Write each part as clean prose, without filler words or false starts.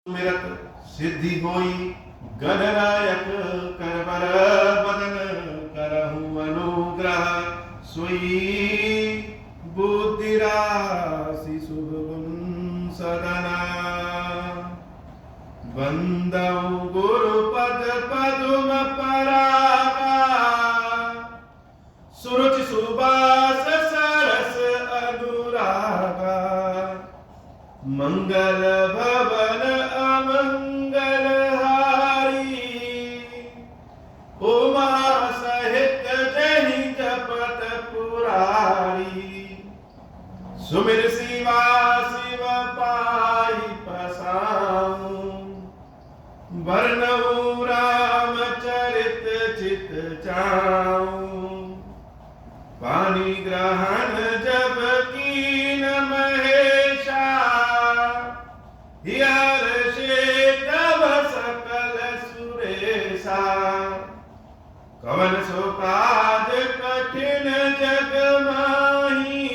मिरत सिद्धि होई गणनायक करबर बदन करहु अनुग्रह सोई बुद्धि राशि शुभ गुण सदना बंदौ गुरु पद पदुम परागा सुरुचि सुबास सरस अनुरागा मंगल भवन अमंगल हारी उमा सहित जहि जपत पुरारी सुमिर शिवा शिव पाई पसाऊं वर्णऊ राम चरित चित चाऊं पानी ग्रहण जब कीन महेशा हर्षे तब सकल सुरेशा कवन सो काज कठिन जग माही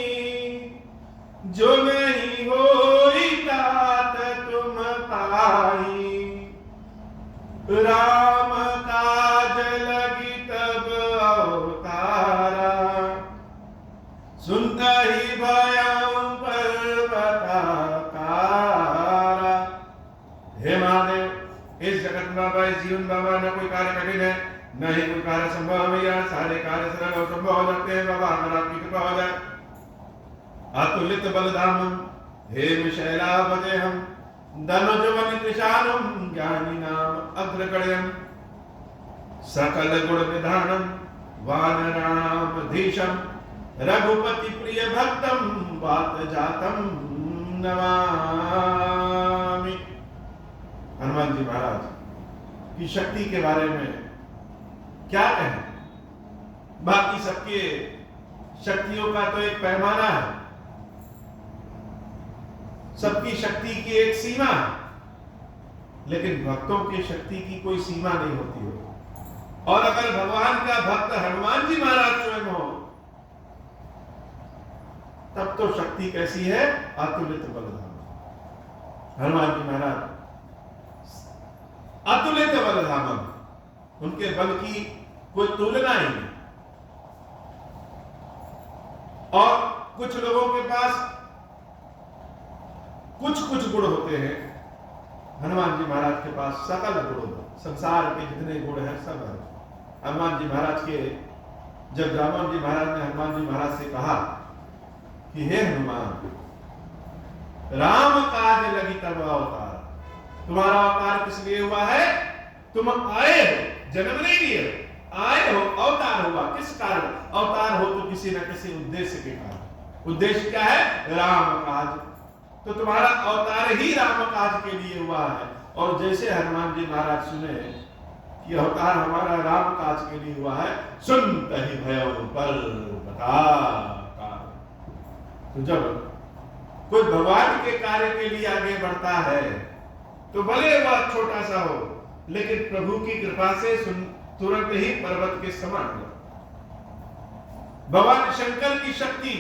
जो नहीं होई तात तुम पाई राम काज लगी तब अवतारा सुनता ही भयाऊं पर्वताकारा। हे महादेव इस जगत बाबा इस जीवन बाबा न कोई कार्य कठिन है न ही कोई कार्य संभव है, या सारे कार्य सरल और संभव हो जाते हैं। बाबा हमारा आपकी कृपा हो जाए। अतुलित बलधामम हेम शैलापते हम धनुज वन कृशानम ज्ञानी नाम अग्रगण्यम सकल गुण निधानम वानराणाम धीशम रघुपति प्रिय भक्तम वात जातम नमामि। हनुमान जी महाराज की शक्ति के बारे में क्या कहें? बाकी सबके शक्तियों का तो एक पैमाना है, सबकी शक्ति की एक सीमा है, लेकिन भक्तों की शक्ति की कोई सीमा नहीं होती हो। और अगर भगवान का भक्त हनुमान जी महाराज स्वयं हो तब तो शक्ति कैसी है? अतुलित बलधाम। हनुमान जी महाराज अतुलित बलधाम, उनके बल की कोई तुलना ही नहीं। और कुछ लोगों के पास कुछ कुछ गुण होते हैं, हनुमान जी महाराज के पास सकल गुण, संसार के जितने गुण हैं सब है। हनुमान जी महाराज के जब रावण जी महाराज ने हनुमान जी महाराज से कहा कि हे हनुमान, राम काज लगी तब अवतार, तुम्हारा अवतार किस लिए हुआ है? तुम आए हो, जन्म नहीं लिए, आए हो, अवतार हुआ किस कारण? अवतार हो तो किसी न किसी उद्देश्य के कारण। उद्देश्य क्या है? राम काज। तो तुम्हारा अवतार ही राम काज के लिए हुआ है। और जैसे हनुमान जी महाराज सुने कि अवतार हमारा राम काज के लिए हुआ है, सुनत ही भयउ पर्वताकार। तो जब कोई भगवान के कार्य के लिए आगे बढ़ता है तो भले वह छोटा सा हो, लेकिन प्रभु की कृपा से तुरंत ही पर्वत के समान हो। भगवान शंकर की शक्ति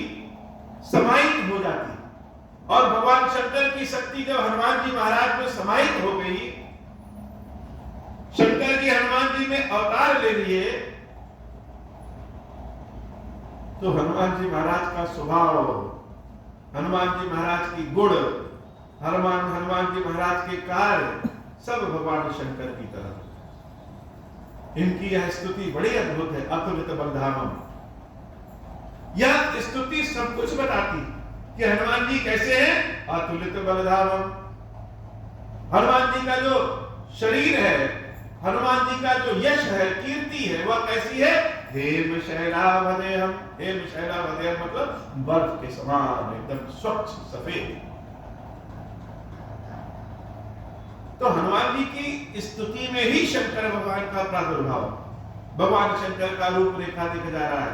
समाहित हो जाती, और भगवान शंकर की शक्ति जब हनुमान जी महाराज में समाहित हो गई, शंकर जी हनुमान जी में अवतार ले लिए, तो हनुमान जी महाराज का स्वभाव, हनुमान जी महाराज की गुण, हनुमान जी महाराज के कार्य सब भगवान शंकर की तरह। इनकी यह स्तुति बड़ी अद्भुत है, अतुलित बलधामम। यह स्तुति सब कुछ बताती कि हनुमान जी कैसे हैं? अतुलित बलधामम। हनुमान जी का जो शरीर है, हनुमान जी का जो यश है, कीर्ति है, वह कैसी है? हेम शैलावदेहम। हेम शैलावदेहम मतलब बर्फ के समान, एकदम स्वच्छ सफेद। तो हनुमान जी की स्तुति में ही शंकर भगवान का प्रादुर्भाव, भगवान शंकर का रूप रेखा दिख जा रहा है।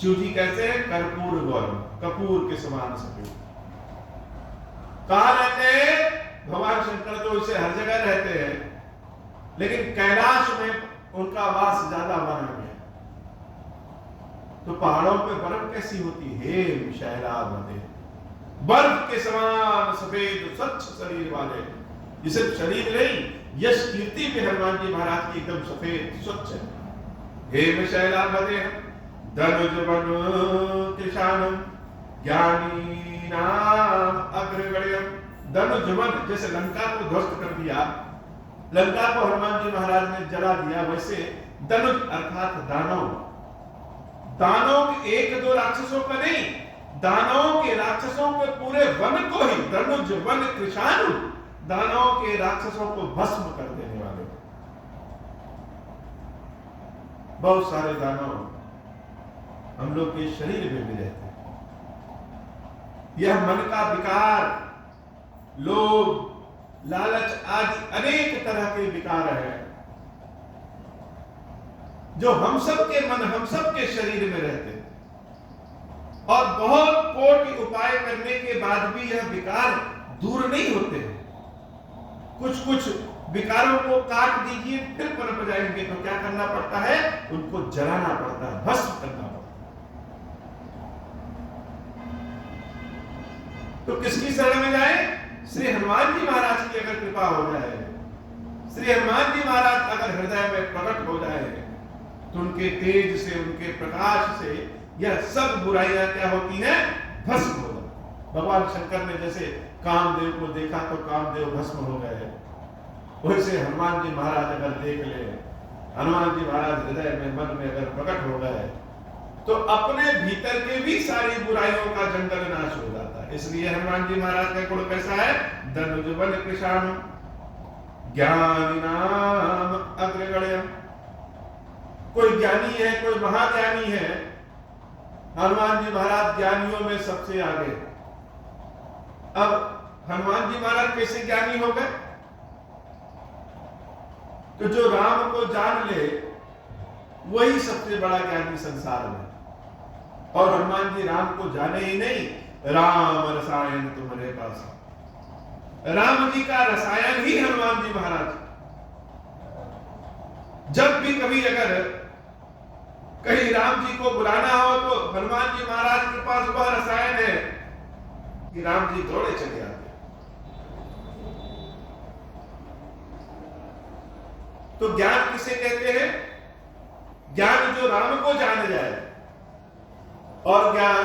शिव जी कैसे हैं? कर्पूर गौरम, कपूर के समान सफेद। कहां रहते हैं भगवान शंकर? तो इसे हर जगह रहते हैं, लेकिन कैलाश में उनका वास ज्यादा बना गया। तो पहाड़ों पे बर्फ कैसी होती है? हेम शैलावदेह, बर्फ के समान सफेद स्वच्छ शरीर वाले। ये सिर्फ शरीर नहीं, यश कीर्ति भी हनुमान जी महाराज की एकदम सफेद स्वच्छ है। हेम शैलाभदे धनुज बन कृशानम ज्ञानी नाम अग्रगण्यम। धनुज बन, जैसे लंका को ध्वस्त कर दिया, लंका को हनुमान जी महाराज ने जला दिया, वैसे धनुज अर्थात दानव, दानव के एक दो राक्षसों का नहीं, दानवों के राक्षसों के पूरे वन को ही, धनुज वन कृशानु, दानवों के राक्षसों को भस्म कर देने वाले। बहुत सारे दानव हम लोग के शरीर में भी रहते हैं। यह मन का विकार, लोभ, लालच आदि अनेक तरह के विकार है जो हम सब के मन, हम सब के शरीर में रहते हैं। और बहुत कोटि उपाय करने के बाद भी यह विकार दूर नहीं होते हैं। कुछ कुछ विकारों को काट दीजिए फिर पनप जाएंगे, तो क्या करना पड़ता है? उनको जलाना पड़ता है, भस्म करना पड़ता है। तो किसकी शरण में जाए? श्री हनुमान जी महाराज की अगर कृपा हो जाए, श्री हनुमान जी महाराज अगर हृदय में प्रकट हो जाए, तो उनके तेज से, उनके प्रकाश से यह सब बुराइयां क्या होती हैं? भस्म हो जाती। भगवान शंकर ने जैसे कामदेव को देखा तो कामदेव भस्म हो गए, वैसे हनुमान जी महाराज अगर देख ले, हनुमान जी महाराज हृदय में, मन में अगर प्रकट हो गए, तो अपने भीतर के भी सारी बुराइयों का जंगल नाश हो जाता है। इसलिए हनुमान जी महाराज का गुण कैसा है? धनुज बन कृशानु ज्ञानी नाम अग्रगण्यम। कोई ज्ञानी है, कोई महाज्ञानी है, हनुमान जी महाराज ज्ञानियों में सबसे आगे। अब हनुमान जी महाराज कैसे ज्ञानी हो गए? तो जो राम को जान ले वही सबसे बड़ा ज्ञानी संसार में। और हनुमान जी राम को जाने ही नहीं, राम रसायन तुम्हारे पास, राम जी का रसायन ही हनुमान जी महाराज। जब भी कभी अगर कहीं राम जी को बुलाना हो तो हनुमान जी महाराज के पास वह रसायन है कि राम जी दौड़े चले आते। तो ज्ञान किसे कहते हैं? ज्ञान जो राम को जान जाए, और ज्ञान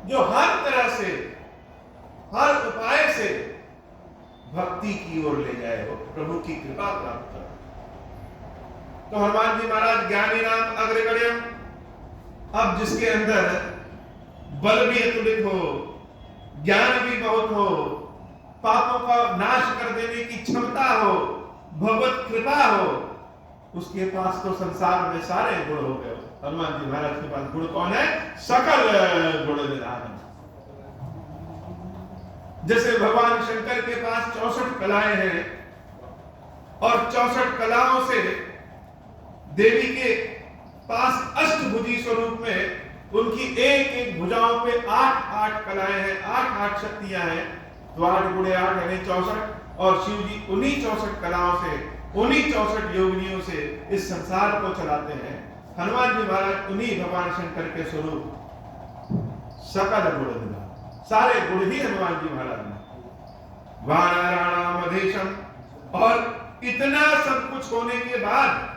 जो हर तरह से, हर उपाय से भक्ति की ओर ले जाए, वो प्रभु की कृपा प्राप्त करे। तो हनुमान जी महाराज ज्ञानी नाम अग्रगण्यम। अब जिसके अंदर बल भी अतुलित हो, ज्ञान भी बहुत हो, पापों का नाश कर देने की क्षमता हो, भगवत कृपा हो, उसके पास तो संसार में सारे गुण हो गए। हनुमान जी महाराज के पास गुण कौन है? सकल गुण निधान। जैसे भगवान शंकर के पास 64 कलाएं हैं, और 64 कलाओं से देवी के पास अष्टभुजी स्वरूप में उनकी एक एक भुजाओं पे 8-8 कलाएं हैं, 8-8 शक्तियां हैं। तो 8 गुणे 8 यानी 64, और शिव जी उन्हीं 64 कलाओं से, उन्हीं 64 योगिनियों से इस संसार को चलाते हैं। हनुमान जी महाराज उन्हीं भगवान शंकर के स्वरूप, सकल गुण निधान, सारे गुण ही हनुमान जी महाराज ने। वानराणाम अधीशम, और इतना सब कुछ होने के बाद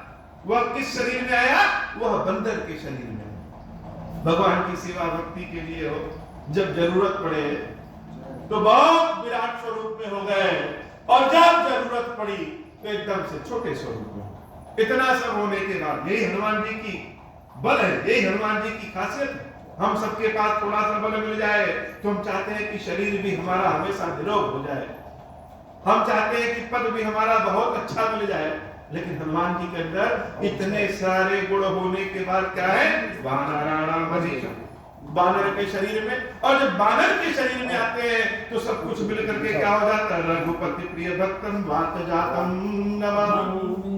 वह किस शरीर में आया? वह बंदर के शरीर में। भगवान की सेवा भक्ति के लिए हो, जब जरूरत पड़े तो बहुत विराट स्वरूप में हो गए, और जब जरूरत पड़ी तो एकदम से छोटे स्वरूप में। इतना सब होने के बाद यही हनुमान जी की बल है, यही हनुमान जी की खासियत है। हम सबके पास थोड़ा सा बल मिल जाए तो हम चाहते हैं कि शरीर भी हमारा हमेशा निरोग हो जाए, हम चाहते हैं कि पद भी हमारा बहुत अच्छा मिल जाए। लेकिन हनुमान जी के अंदर इतने सारे गुण होने के बाद क्या है? वानराणाम अधीशम, बानर के शरीर में। और जब बानर के शरीर में आते हैं तो सब कुछ मिल करके क्या हो जाता है? रघुपति प्रिय भक्तम वात जातम नमामि।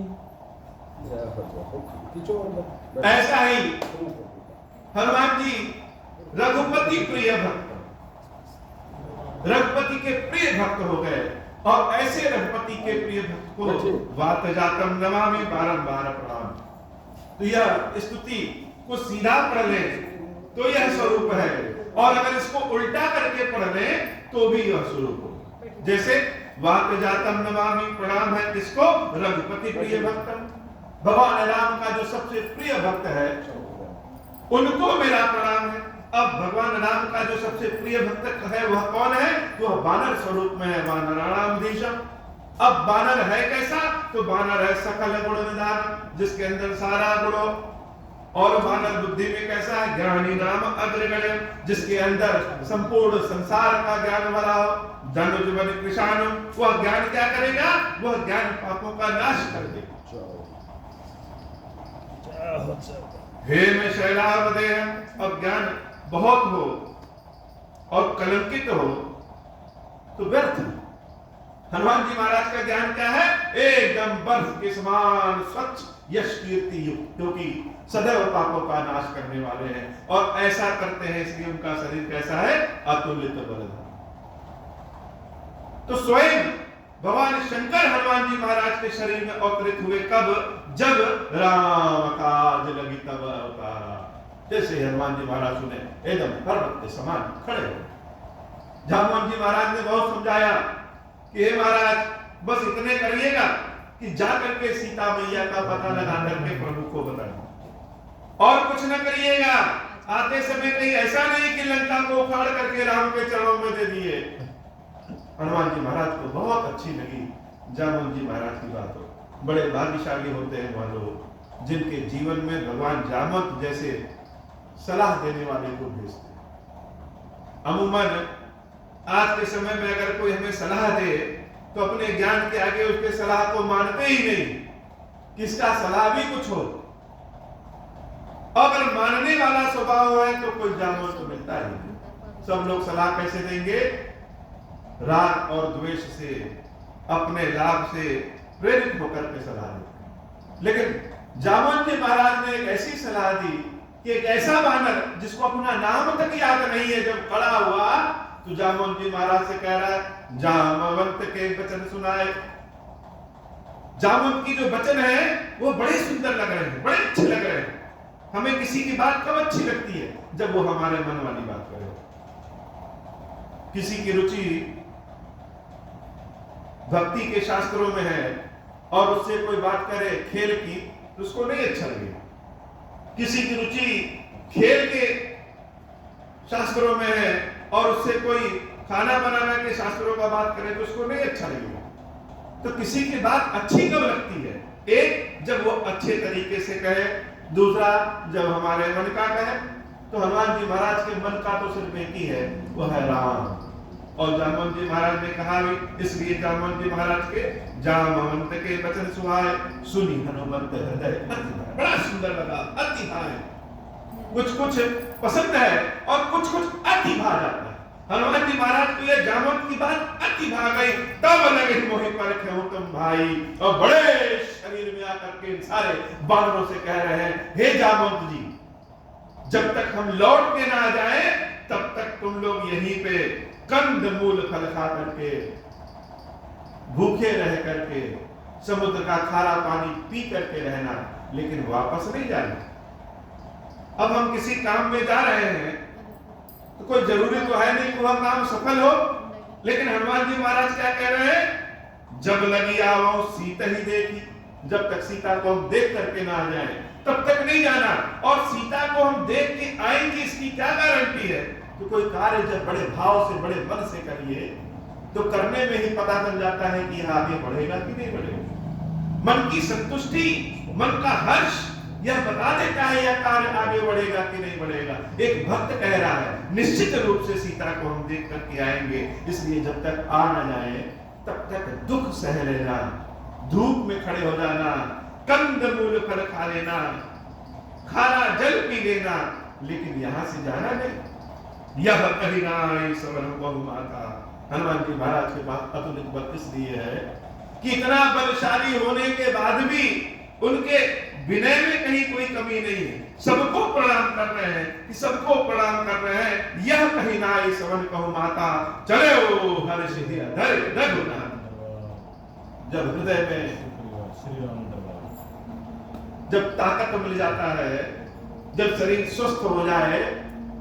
ऐसा ही हनुमान जी रघुपति प्रिय भक्त, रघुपति के प्रिय भक्त हो गए। और ऐसे रघुपति के प्रिय भक्त को वात जातम नमामि, बारंबार प्रणाम। तो यह स्तुति को सीधा पढ़ ले तो यह स्वरूप है, और अगर इसको उल्टा करके पढ़ ले तो भी यह स्वरूप होगा। जैसे वाक जातम नमामि, प्रणाम है किसको? रघुपति प्रिय भक्तम। भगवान राम का जो सबसे प्रिय भक्त है उनको मेरा प्रणाम है। अब भगवान राम का जो सबसे प्रिय भक्त है वह कौन है? वह वानर स्वरूप में है, वानराणाम देशम। अब वानर है कैसा? तो वानर है सकल गुण निधान, जिसके अंदर सारा गुण। और वानर बुद्धि में कैसा है? ज्ञानी नाम अग्रगण्य, जिसके अंदर संपूर्ण संसार का ज्ञान भरा हो। धनुष बन कृषाण, वह ज्ञान क्या करेगा? वह ज्ञान पापों का नाश कर देगा। हे में शैलावदे है। अब ज्ञान बहुत हो और कलंकित हो तो व्यर्थ है। हनुमान जी महाराज का ज्ञान क्या है? एकदम बर्फ के समान स्वच्छ यश कीर्ति युक्त, क्योंकि सदैव पापों का नाश करने वाले हैं और ऐसा करते हैं इसलिए उनका शरीर कैसा है? अतुलित बलधारी। तो स्वयं भगवान शंकर हनुमान जी महाराज के शरीर में अवतरित हुए कब? जब राम काज लगी तब अवतारा। जैसे हनुमान जी महाराज सुने एकदम पर्वत के समान खड़े हो। हनुमान जी महाराज ने बहुत समझाया कि हे महाराज बस इतने करिएगा कि जाकर के सीता मैया का पता लगा करके प्रभु को बताएं और कुछ न करिएगा। आते समय कहीं ऐसा नहीं कि लंका को उखाड़ करके राम के चरणों में दे दिए। हनुमान जी महाराज को बहुत अच्छी लगी जामुन जी महाराज की बात हो। बड़े भाग्यशाली होते हैं वह लोग जिनके जीवन में भगवान जामवंत जैसे सलाह देने वाले को भेजते हैं। अमूमन आज के समय में अगर कोई हमें सलाह दे तो अपने ज्ञान के आगे उसके सलाह को मानते ही नहीं, किसका सलाह भी कुछ हो। अगर मानने वाला स्वभाव है तो कोई जामवंत तो मिलता ही नहीं। सब लोग सलाह कैसे देंगे? राग और द्वेष से, अपने लाभ से प्रेरित होकर के सलाह देते। लेकिन जामवंत जी महाराज ने एक ऐसी सलाह दी कि एक ऐसा वानर जिसको अपना नाम तक याद नहीं है, जब खड़ा हुआ तो जामवंत जी महाराज से कह रहा है जामवंत के वचन सुनाए। जामवंत की जो वचन है वो बड़े सुंदर लग रहे हैं, बड़े अच्छे लग रहे हैं। हमें किसी की बात कब अच्छी लगती है? जब वो हमारे मन वाली बात करे। किसी की रुचि भक्ति के शास्त्रों में है और उससे कोई बात करे खेल की तो उसको नहीं अच्छा लगेगा। किसी की रुचि खेल के शास्त्रों में है और उससे कोई खाना बनाना के शास्त्रों का बात करे तो उसको नहीं अच्छा लगेगा। तो किसी की बात अच्छी कब लगती है? एक, जब वो अच्छे तरीके से कहे। दूसरा, जब हमारे मन का कहे। तो हनुमान जी महाराज के मन का तो सिर्फ एक ही है, वो है राम। और जामवंत जी महाराज ने कहा भी, इसलिए जामवंत जी महाराज के जामवंत के वचन सुहाए, सुनी हनुमंत हृदय अति भाए। बड़ा सुंदर लगा, अति भाए। कुछ कुछ पसंद है और कुछ कुछ अति भा जाता है। हनुमान जी महाराज को ये जामवंत की बात अति भा गई। तब लगे मोहि पर खेहूं तुम भाई, और बड़े शरीर में आकर के सारे बानरों से कह रहे हैं, हे जामवंत जी, जब तक हम लौट के ना जाए तब तक तुम लोग यहीं पे कंद मूल फल खा करके, भूखे रह करके, समुद्र का खारा पानी पी करके रहना, लेकिन वापस नहीं जाना। अब हम किसी काम में जा रहे हैं तो कोई जरूरी तो है नहीं कि वह काम सफल हो, लेकिन हनुमान जी महाराज क्या कह रहे हैं? जब लगी आवो सीता ही देखी। जब तक सीता को हम देख करके ना आ जाए तब तक नहीं जाना। और सीता को हम देख के आएंगे इसकी क्या गारंटी है? तो कोई कार्य जब बड़े भाव से, बड़े मन से करिए तो करने में ही पता चल जाता है कि यह आगे बढ़ेगा कि नहीं बढ़ेगा। मन की संतुष्टि, मन का हर्ष यह बता देता है यह कार्य आगे बढ़ेगा कि नहीं बढ़ेगा। एक भक्त कह रहा है निश्चित रूप से सीता को हम देख करके आएंगे, इसलिए जब तक आ न जाए तब तक दुख सह लेना, धूप में खड़े हो जाना, कंद मूल फल खा लेना, खारा जल पी लेना, लेकिन यहां से जाना नहीं। यह कही नाई सवन बहु माता। हनुमान जी महाराज के पास अतुलित बल इसलिए है कि इतना बलशाली होने के बाद भी उनके विनय में कहीं कोई कमी नहीं है। सबको प्रणाम कर रहे हैं, कि सबको प्रणाम कर रहे हैं। यह कही नाई सवन कहु माता, चले ओ हर्ष धर रघुनाथ। जब हृदय में जब ताकत मिल जाता है, जब शरीर स्वस्थ हो जाए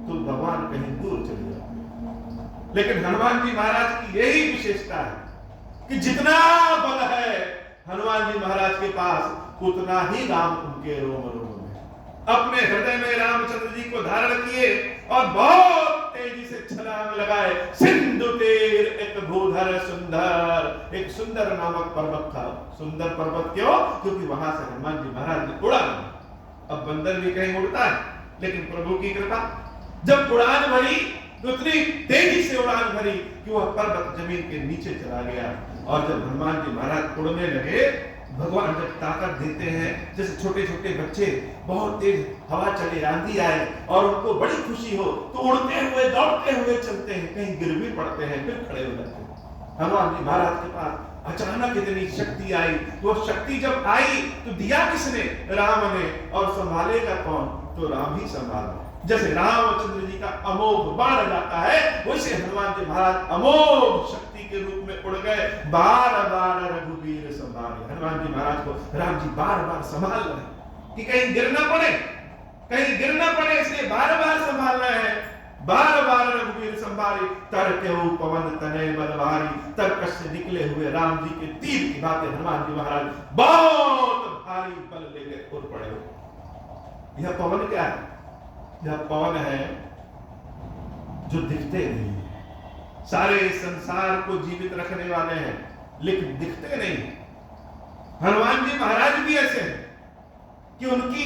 तो भगवान कहीं दूर चले जाते हैं। लेकिन हनुमान जी महाराज की यही विशेषता है कि जितना बल है हनुमान जी महाराज के पास उतना ही राम उनके रोम रोम में अपने हृदय में रामचंद्र जी को धारण किए और बहुत तेजी से छलांग लगाए। सिंधु तीर एक भूधर सुंदर, एक सुंदर नामक पर्वत था। सुंदर पर्वत क्यों? क्योंकि वहां से हनुमान जी महाराज ने उड़ान। अब बंदर भी कहीं उड़ता है, लेकिन प्रभु की कृपा, जब उड़ान भरी तो उतनी तेजी से उड़ान भरी कि वह पर्वत जमीन के नीचे चला गया। और जब हनुमान जी महाराज उड़ने लगे, भगवान जब ताकत देते हैं, जैसे छोटे छोटे बच्चे बहुत तेज हवा चले, आंधी आए और उनको बड़ी खुशी हो तो उड़ते हुए दौड़ते हुए चलते हैं, कहीं गिर भी पड़ते हैं, फिर खड़े हो जाते हैं। हनुमान जी महाराज के पास अचानक इतनी शक्ति आई। वो शक्ति जब आई तो दिया किसने? राम ने। और संभालेगा कौन? तो राम ही संभाला। जैसे रामचंद्र जी का अमोघ बाण जाता है, वैसे हनुमान जी महाराज अमोघ शक्ति के रूप में उड़ गए। बार बार रघुवीर संभाले। हनुमान जी महाराज को राम जी बार बार संभाल रहे हैं कि कहीं गिर ना पड़े, कहीं गिर ना पड़े, इसलिए बार बार संभालना है। बार बार रघुवीर संभाले। तरकेहु पवन तनय बल भारी। तरकश से निकले हुए राम जी के तीर की बातें हनुमान जी महाराज बहुत भारी बल लेकर उड़ पड़े। यह पवन क्या है? यह पवन है जो दिखते नहीं, सारे संसार को जीवित रखने वाले हैं, लेकिन दिखते नहीं। हनुमान जी महाराज भी ऐसे हैं कि उनकी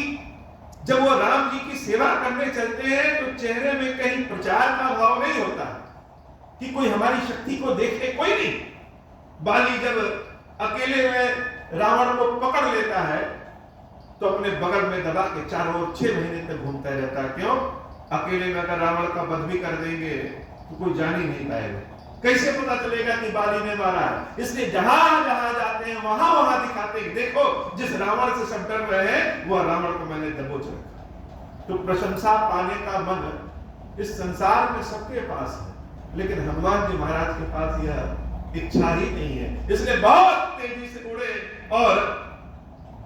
जब वो राम जी की सेवा करने चलते हैं तो चेहरे में कहीं प्रचार का भाव नहीं होता कि कोई हमारी शक्ति को देखे, कोई नहीं। बाली जब अकेले में रावण को पकड़ लेता है तो अपने बगल में दबा के चारों ओर 6 महीने तक घूमता रहता है। क्यों? अकेले में अगर रावण का वध भी कर देंगे तो कोई जान ही नहीं पाएगा। कैसे पता चलेगा कि बाली ने मारा है? इसलिए जहां जहां जाते हैं वहां वहां दिखाते हैं, देखो जिस रावण से सब डर रहे हैं वह रावण को मैंने दबोच रखा। तो प्रशंसा पाने का मन इस संसार में सबके पास है, लेकिन हनुमान जी महाराज के पास यह इच्छा ही नहीं है। इसलिए बहुत तेजी से उड़े और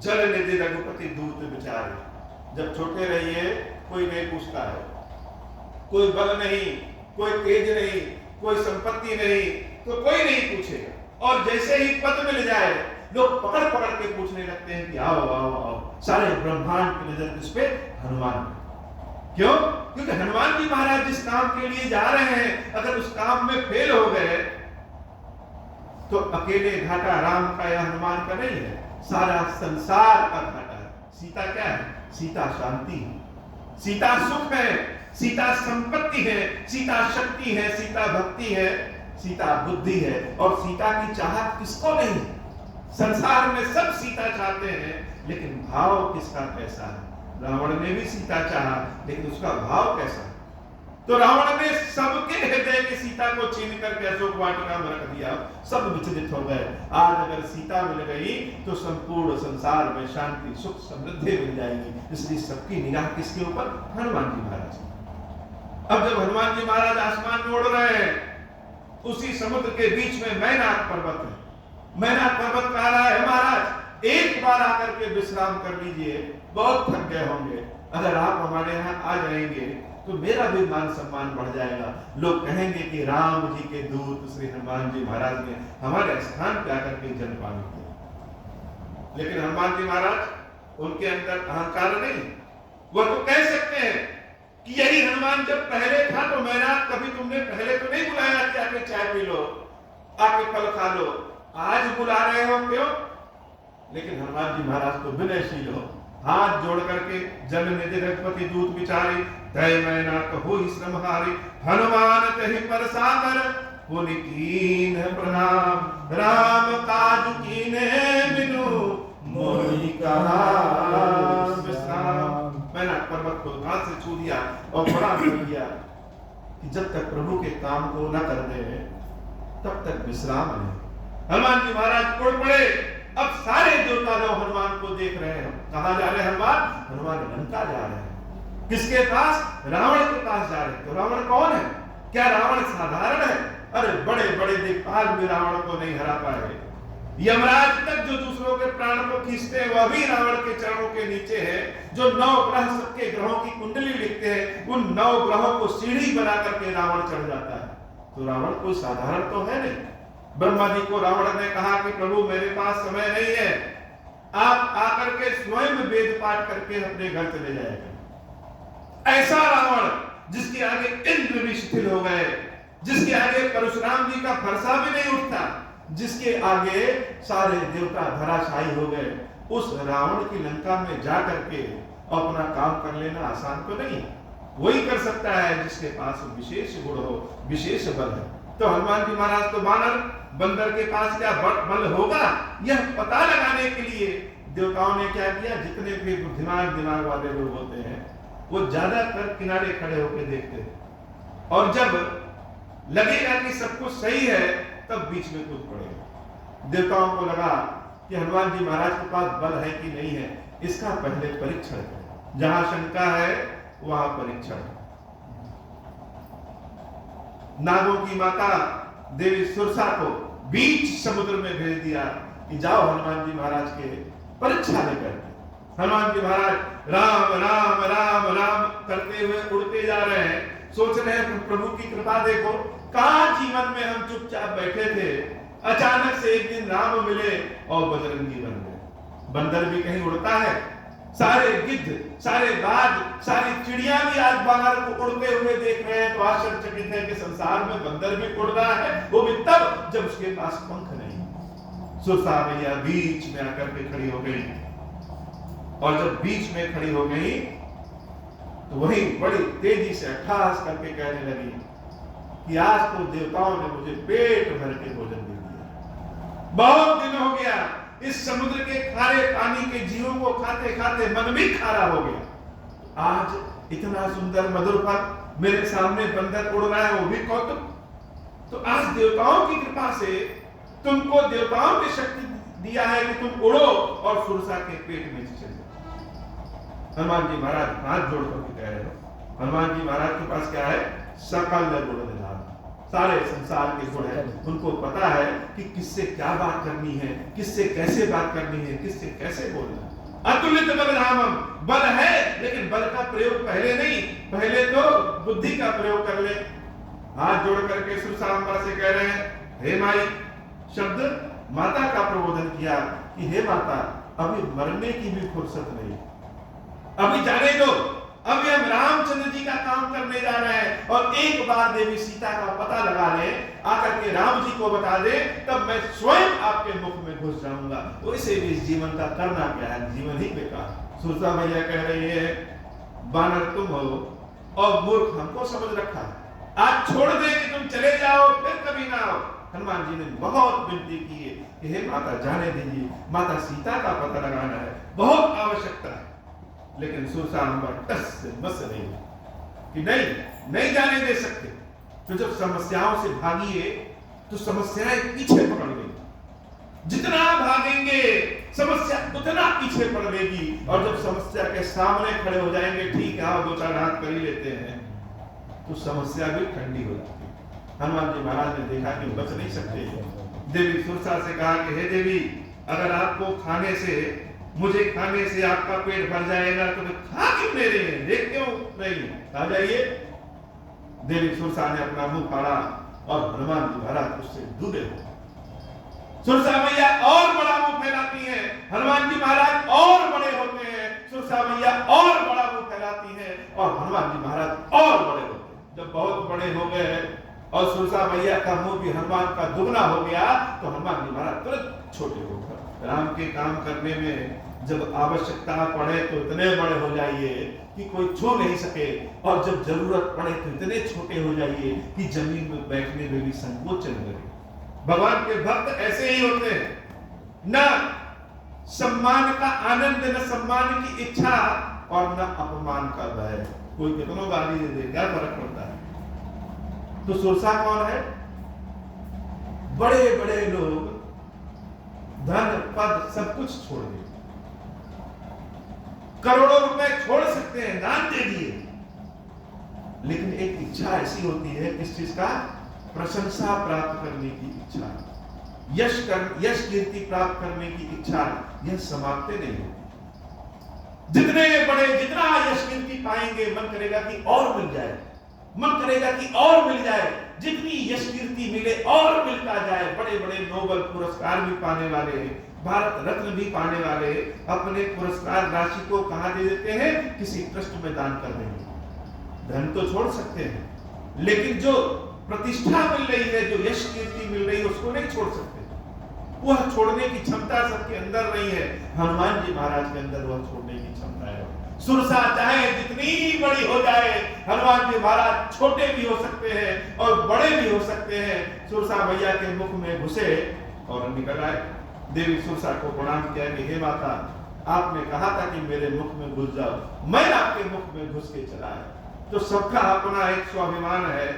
जल निधि रघुपति दूत बेचारे। जब छोटे रहिए कोई नहीं पूछता है, कोई बल नहीं, कोई तेज नहीं, कोई संपत्ति नहीं, तो कोई नहीं पूछेगा। और जैसे ही पद मिल जाए लोग पकड़ पकड़ के पूछने लगते हैं कि आओ आओ आओ। सारे ब्रह्मांड की नजर किस पे? हनुमान पे। क्यों? क्योंकि हनुमान जी महाराज जिस काम के लिए जा रहे हैं, अगर उस काम में फेल हो गए तो अकेले घाटा राम का या हनुमान का नहीं है, सारा संसार का घाटा है। सीता क्या है? सीता शांति है, सीता सुख है, सीता संपत्ति है, सीता शक्ति है, सीता भक्ति है, सीता बुद्धि है। और सीता की चाहत किसको नहीं? संसार में सब सीता चाहते हैं, लेकिन भाव किसका कैसा है? रावण ने भी सीता चाहा, लेकिन उसका भाव कैसा है? तो रावण ने सबके हृदय की सीता को छीन करके अशोक वाटिका में रख दिया, सब विचलित हो गए। आज अगर सीता मिल गई तो संपूर्ण संसार में शांति सुख समृद्धि मिल जाएगी। इसलिए सबकी निगाह किसके ऊपर? हनुमान जी महाराज। अब जब हनुमान जी महाराज आसमान में उड़ रहे हैं, उसी समुद्र के बीच में मैनाक पर्वत है। मैनाक पर्वत कह रहा है महाराज एक बार आकर के विश्राम कर लीजिए, बहुत थक गए होंगे, अगर आप हमारे यहाँ आ जाएंगे तो मेरा भी मान सम्मान बढ़ जाएगा। लोग कहेंगे कि राम जी के दूत श्री हनुमान जी महाराज ने हमारे स्थान पे आकर के जलपान किया। लेकिन हनुमान जी महाराज उनके अंदर अहंकार नहीं। वह तो कह सकते हैं कि यही हनुमान जब पहले था तो मैनाक कभी तुमने पहले तो नहीं बुलाया कि आके चाय पी लो, आके फल खा लो, आज बुला रहे हो क्यों? लेकिन हनुमान जी महाराज तो विनयशील हो, हाथ जोड़ करके जल निधि रघुपति दूत बिचारे दय मैनाक होई श्रम हारे। हनुमान कहि पर सागर पुनि कीन प्रणाम। राम काज कीने बिनु मोहि कहा विश्राम। मैनाक पर्वत को हाथ से छू दिया और बड़ा कर दिया कि जब तक प्रभु के काम को न कर दे तब तक विश्राम नहीं। हनुमान जी महाराज उड़ पड़े। अब सारे देवता लोग हनुमान को देख रहे हैं। कहां जा रहे हैं हनुमान? हनुमान लंका जा रहे हैं। किसके पास? रावण के पास जा रहे हैं। तो रावण कौन है? क्या रावण साधारण है? अरे बड़े बड़े दिक्पाल भी रावण को नहीं हरा पाए। यमराज तक जो दूसरों के प्राण को खींचते हैं वह भी रावण के चरणों के नीचे है। जो 9 ग्रह सबके ग्रहों की कुंडली लिखते हैं, उन 9 ग्रहों को सीढ़ी बना करके रावण चढ़ जाता है। तो रावण कोई साधारण तो है नहीं। ब्रह्मा जी को रावण ने कहा कि प्रभु मेरे पास समय नहीं है, आप आकर के स्वयं वेद पाठ करके अपने घर चले जाएगा। ऐसा रावण जिसके आगे इंद्र भी शिथिल हो गए, जिसके आगे परशुराम जी का फरसा भी नहीं उठता, जिसके आगे सारे देवता धराशायी हो गए, उस रावण की लंका में जा करके अपना काम कर लेना आसान तो नहीं। वही कर सकता है जिसके पास विशेष गुण हो, विशेष बल है। तो हनुमान जी महाराज तो बानर बंदर के पास क्या बल होगा, यह पता लगाने के लिए देवताओं ने क्या किया, जितने भी बुद्धिमान दिमाग वाले लोग होते हैं वो ज्यादातर किनारे खड़े होकर देखते हैं, और जब लगेगा कि सब कुछ सही है तब बीच में कूद पड़ेगा। देवताओं को लगा कि हनुमान जी महाराज के पास बल है कि नहीं है, इसका पहले परीक्षण करें। जहां शंका है वहां परीक्षण। नागों की माता देवी सुरसा को बीच समुद्र में भेज दिया कि जाओ हनुमान जी महाराज के परीक्षा लेकर। हनुमान जी महाराज राम राम राम राम करते हुए उड़ते जा रहे हैं, सोच रहे हैं प्रभु की कृपा देखो। कहां जीवन में हम चुपचाप बैठे थे, अचानक से एक दिन राम मिले और बजरंगी बन गए। बंदर भी कहीं उड़ता है, सारे गिद्ध, सारे बाज, सारी चिड़िया भी आज बानर को उड़ते हुए देख रहे हैं तो आश्चर्यचकित है कि संसार में बंदर भी उड़ रहा है, वो भी तब जब उसके पास पंख नहीं। सुरसा मैया बीच में आकर के खड़ी हो गई, और जब बीच में खड़ी हो गई तो वही बड़ी तेजी से अट्ठास करके कहने लगी कि आज तो देवताओं ने मुझे पेट भर के भोजन दे दिया। बहुत दिन हो गया इस समुद्र के खारे पानी के जीवों को खाते खाते मन भी खारा हो गया। आज इतना सुंदर मधुर फल मेरे सामने बंदर उड़ रहा है, वो भी कौतुक। तो आज देवताओं की कृपा से तुमको देवताओं की शक्ति दिया है कि तुम उड़ो और सुरसा के पेट में चले जाओ। हनुमान जी महाराज हाथ जोड़ करके कह रहे हो, हनुमान जी महाराज के पास क्या है, सकल गुण निधान, सारे संसार के गुण है। उनको पता है कि किससे क्या बात करनी है, किससे कैसे बात करनी है, किससे कैसे बोलना है। अतुलित बल रामम, बल है लेकिन बल का प्रयोग पहले नहीं, पहले तो बुद्धि का प्रयोग कर ले। हाथ जोड़ करके सुरसाम्बा से कह रहे हैं, हे माई, शब्द माता का प्रबोधन किया कि हे माता, अभी मरने की भी फुर्सत नहीं, अभी जाने दो, अभी हम रामचंद्र जी का काम करने जा रहे हैं, और एक बार देवी सीता का पता लगा ले, आकर के राम जी को बता दे, तब मैं स्वयं आपके मुख में घुस जाऊंगा। तो इसे भी इस जीवन का करना क्या है, जीवन ही बेकार। सुरसा मैया कह रही है, बानर तुम हो और मूर्ख हमको समझ रखा है, आज छोड़ दे कि तुम चले जाओ फिर कभी ना आओ। हनुमान जी ने बहुत विनती की है कि हे माता जाने दीजिए, माता सीता का पता लगाना है, बहुत आवश्यकता है। लेकिन सुरसाम्बा टस से मस नहीं कि नहीं जाने दे सकते। तो जब समस्याओं से भागिए तो समस्याएं पीछे पकड़ गई, जितना भागेंगे समस्या उतना पीछे पड़ लेगी, और जब समस्या के सामने खड़े हो जाएंगे, ठीक है दो चार हाथ कर ही लेते हैं, तो समस्या भी ठंडी हो जाती है। हनुमान जी महाराज ने देखा कि बच नहीं सकते। देवी सुरसा से कहा कि हे देवी, अगर आपको मुझे खाने से आपका पेट भर जाएगा तो खा क्यों ले रहे हैं, देख क्यों नहीं, खा जाइए। देवी सुरसा ने अपना मुंह फाड़ा और हनुमान जी महाराज उससे दूरे हो। सुरसा मैया और बड़ा मुंह फैलाती है, हनुमान जी महाराज और बड़े होते हैं, सुरसा मैया और बड़ा मुंह फैलाती है और हनुमान जी महाराज और बड़े होते हैं। जब बहुत बड़े हो गए और सुरसा मैया का मुंह भी हनुमान का दुगना हो गया, तो हनुमान जी महाराज तुरंत छोटे हो गए। राम के काम करने में जब आवश्यकता पड़े तो इतने बड़े हो जाइए कि कोई छू नहीं सके, और जब जरूरत पड़े तो इतने छोटे हो जाइए कि जमीन में बैठने में भी संकोच लगे। भगवान के भक्त ऐसे ही होते हैं, न सम्मान का आनंद, न सम्मान की इच्छा, और न अपमान का भय। कोई कितनों गाली दे दे, क्या फर्क पड़ता है। तो सुरसा कौन है, बड़े बड़े लोग धन पद सब कुछ छोड़ दे, करोड़ों रुपए छोड़ सकते हैं, दान दे दिए, लेकिन एक इच्छा ऐसी होती है, किस चीज का, प्रशंसा प्राप्त करने की इच्छा, यश कीर्ति प्राप्त करने की इच्छा, यह समाप्त नहीं होती। जितना यश कीर्ति पाएंगे मन करेगा कि और मिल जाए, मन करेगा कि और मिल जाए, जितनी यश कीर्ति मिले और मिलता जाए। बड़े बड़े नोबेल पुरस्कार भी पाने वाले, भारत रत्न भी पाने वाले अपने पुरस्कार राशि को कहां दे देते हैं? किसी ट्रस्ट में दान कर देंगे। धन तो छोड़ सकते हैं, लेकिन जो प्रतिष्ठा मिल रही है, जो यश कीर्ति मिल रही है, उसको नहीं छोड़ सकते। वह छोड़ने की क्षमता सबके अंदर नहीं है। हनुमान जी महाराज के अंदर वह छोड़ने की क्षमता है। सुरसा चाहे जितनी बड़ी हो जाए, हनुमान जी महाराज छोटे भी हो सकते हैं और बड़े भी हो सकते हैं। सुरसा मैया के मुख में घुसे और निकल आए। देवी सुरसा को प्रणाम किया कि हे माता, आपने कहा था कि मेरे मुख में घुस जाओ, मैं आपके मुख में घुस के चला है। तो सबका अपना एक स्वाभिमान है।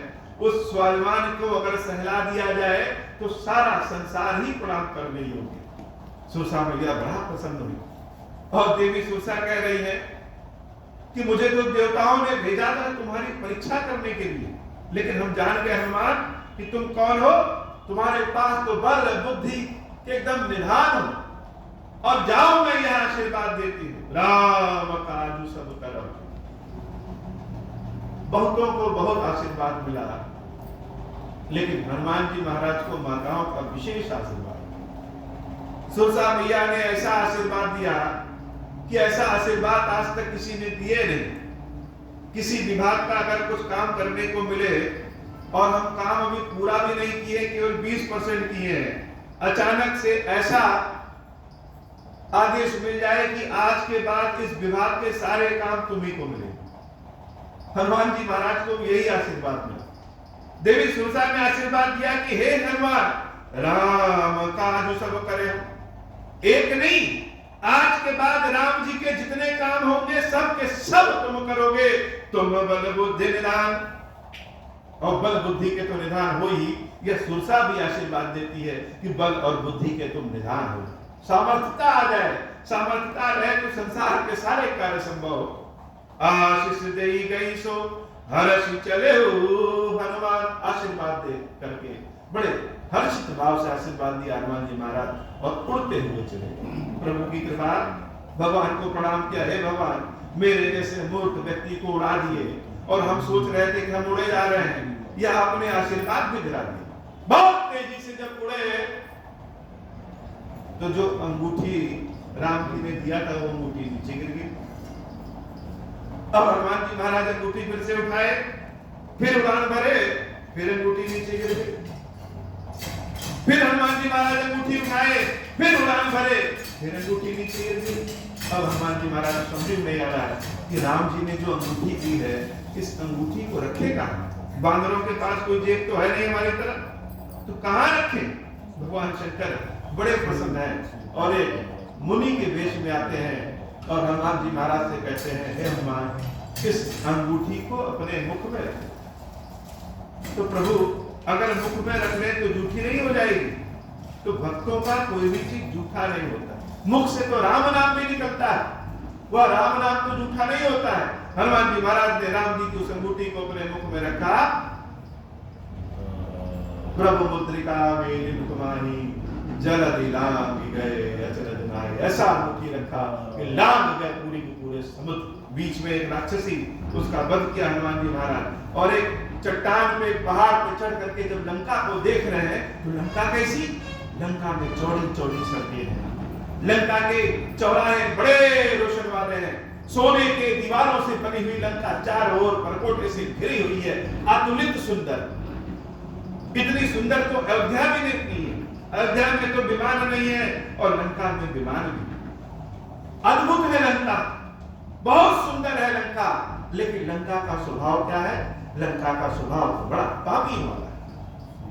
उस स्वाभिमान को अगर सहला दिया जाए तो सारा संसार ही प्रणाम करने योग्य। सुरसा मैया बड़ा प्रसन्न हुई और देवी सुरसा कह रही है कि मुझे तो देवताओं ने भेजा था तुम्हारी परीक्षा करने के लिए, लेकिन हम जान गए हनुमान कि तुम कौन हो। तुम्हारे पास तो बल बुद्धि के एकदम निधान हो। और जाओ, मैं यह आशीर्वाद देती हूं, राम काजु सब करो। बहुतों को बहुत आशीर्वाद मिला, लेकिन हनुमान जी महाराज को माताओं का विशेष आशीर्वाद। सुरसा मैया ने ऐसा आशीर्वाद दिया कि ऐसा आशीर्वाद आज तक किसी ने दिए नहीं। किसी विभाग का अगर कुछ काम करने को मिले और हम काम अभी पूरा भी नहीं किए, केवल 20% किए हैं, अचानक से ऐसा आदेश मिल जाए कि आज के बाद इस विभाग के सारे काम तुम्ही को मिले। हनुमान जी महाराज को यही आशीर्वाद मिला। देवी सुरसा ने आशीर्वाद दिया कि हे हनुमान, राम काज सब करे। एक नहीं, आज के बाद राम जी के जितने काम होंगे सब के सब तुम करोगे। तुम बल बुद्धि निधान, और बल बुद्धि के तो निधान हो ही। यह सुरसा भी आशीर्वाद देती है कि बल और बुद्धि के तुम निधान हो। सामर्थ्यता आ जाए, सामर्थ्यता रहे तो संसार के सारे कार्य संभव हो। आशीष दे गई सो हर्षि चले हो। हनुमान आशीर्वाद दे करके बड़े हर्षित भाव से आशीर्वाद दिया हनुमान जी महाराज और उड़ते हुए चले। प्रभु की कृपा, भगवान को प्रणाम किया, हे भगवान, मेरे जैसे मूर्ख व्यक्ति को उड़ा दिए और हम सोच रहे थे कि हम उड़े जा रहे हैं, यह आपने आशीर्वाद भी दिला दिया। बहुत तेजी से जब उड़े तो जो अंगूठी राम जी ने दिया था वो अंगूठी नीचे गिर गई। अब हनुमान जी महाराज अंगूठी फिर से उठाए, फिर उड़ान भरे, फिर अंगूठी नीचे गिर गई। फिर हनुमान जी महाराज अंगूठी उठाए, फिर उड़ान भरे, फिर अंगूठी नीचे गिर गई। अब हनुमान जी महाराज समझ में नहीं आ रहा है कि राम जी ने जो अंगूठी दी है, इस अंगूठी को रखेगा। बांदरों के पास कोई जेब तो है नहीं हमारी तरह, तो कहां रखे? भगवान शंकर बड़े प्रसन्न हैं और एक मुनि के वेश में आते हैं और हनुमान जी महाराज से कहते हैं, हे हनुमान, इस अंगूठी को अपने मुख में रखें। तो प्रभु अगर मुख में रख ले तो झूठी नहीं हो जाएगी। तो भक्तों का कोई भी चीज झूठा नहीं होता। मुख से तो राम नाम भी निकलता है, वह राम नाम तो झूठा नहीं होता है। हनुमान जी महाराज ने राम जी की उस अंगूठी को अपने मुख में रखा। प्रभु मुद्रिका में मुखमाही जलधि लांग गए अचरज नाई। ऐसा अंगूठी रखा कि लांग गए पूरी के पूरे समुद्र। बीच में एक राक्षसी, उसका वध किया हनुमान जी महाराज। और एक चट्टान पे, पहाड़ पे चढ़ करके जब लंका को देख रहे हैं तो लंका कैसी? लंका में चौड़ी चौड़ी सड़कें हैं, लंका के चौराहे बड़े रोशन वाले हैं, सोने के दीवारों से बनी हुई लंका चारों ओर परकोटे से घिरी हुई है, अतुलित सुंदर। इतनी सुंदर तो अयोध्या भी नहीं है। अयोध्या में तो विमान नहीं है और लंका में विमान भी। अद्भुत है लंका, बहुत सुंदर है लंका। लेकिन लंका का स्वभाव क्या है? लंका का स्वभाव बड़ा पापी वाला है।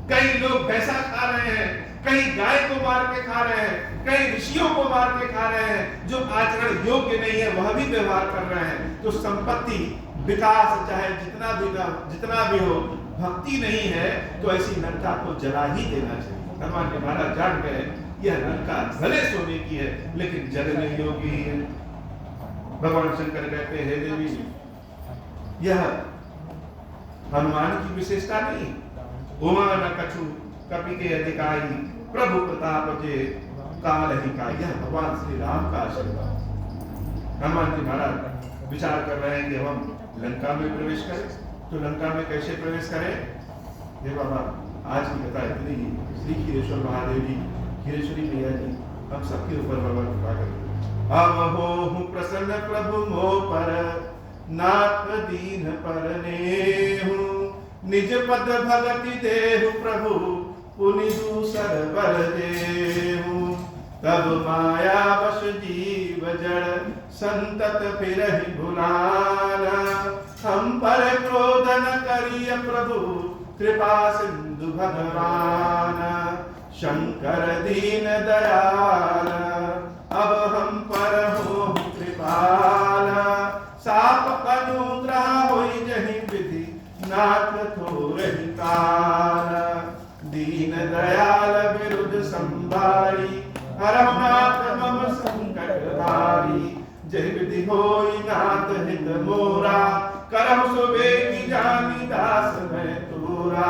कई लोग भैंसा खा रहे हैं, कई गाय को मार के खा रहे हैं, कई ऋषियों को मार के खा रहे हैं। जो आचरण योग्य नहीं है वह भी व्यवहार कर रहे हैं। तो संपत्ति, विकास चाहे जितना भी हो, भक्ति नहीं है तो ऐसी लंका को जला ही देना चाहिए। हनुमान जी महाराज जान गए यह लंका भले सोने की है लेकिन जलने योग्य ही है। भगवान शंकर कहते हैं, देवी, यह हनुमान की विशेषता नहीं। उमा न कछु कपि के अधिकारी, प्रभु प्रताप जे काल ही का। यह भगवान श्री राम का आशीर्वाद। हनुमान जी महाराज विचार कर रहे हैं कि हम लंका में प्रवेश करें। तो लंका में कैसे प्रवेश करें? हे बाबा, आज की कथा इतनी ही। श्री खीरेश्वर महादेव जी, खीरेश्वरी मैया जी, हम सबके ऊपर बाबा कृपा करें। अब हो प्रसन्न प्रभु मो पर, नाथ दीन पर नेहु, निज पद भगति देहु प्रभु, पुनि दूसर बर देहु। तब माया वश जीव जड़, संतत फिरहि भुलाना, हम पर क्रोध न करिय प्रभु, कृपा सिंधु भगवान। शंकर दीन दयाल, अब हम पर हो कृपाल, साप अनुग्रह होई जहि विधि, नाथ थोरहि काल। दीन दयाल विरुद्ध संभारी, हरनाथ मम संकट भारी। जय विधि होई नाथ हित मोरा, करहु सुबेगी जानी दास मैं तोरा।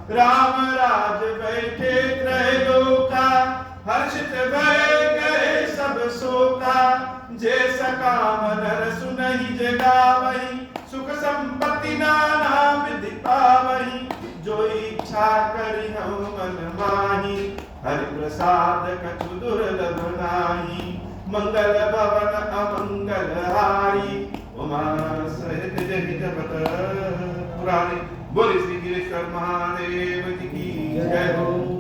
राम राज बैठे त्रैलोका, हर्षित भय गए सब शोका। जे सकाम नर सुनहि जे गावहि, सुख संपत्ति नाना विधि पावहि। जो इच्छा करि हम मन माही, हरि प्रसाद कछु दुर्लभ नाही। मंगल भवन अमंगल हारी, उमा सहित जहि जपत पुरारी। बोले श्री गिरीश्वर महादेव जी की जय हो।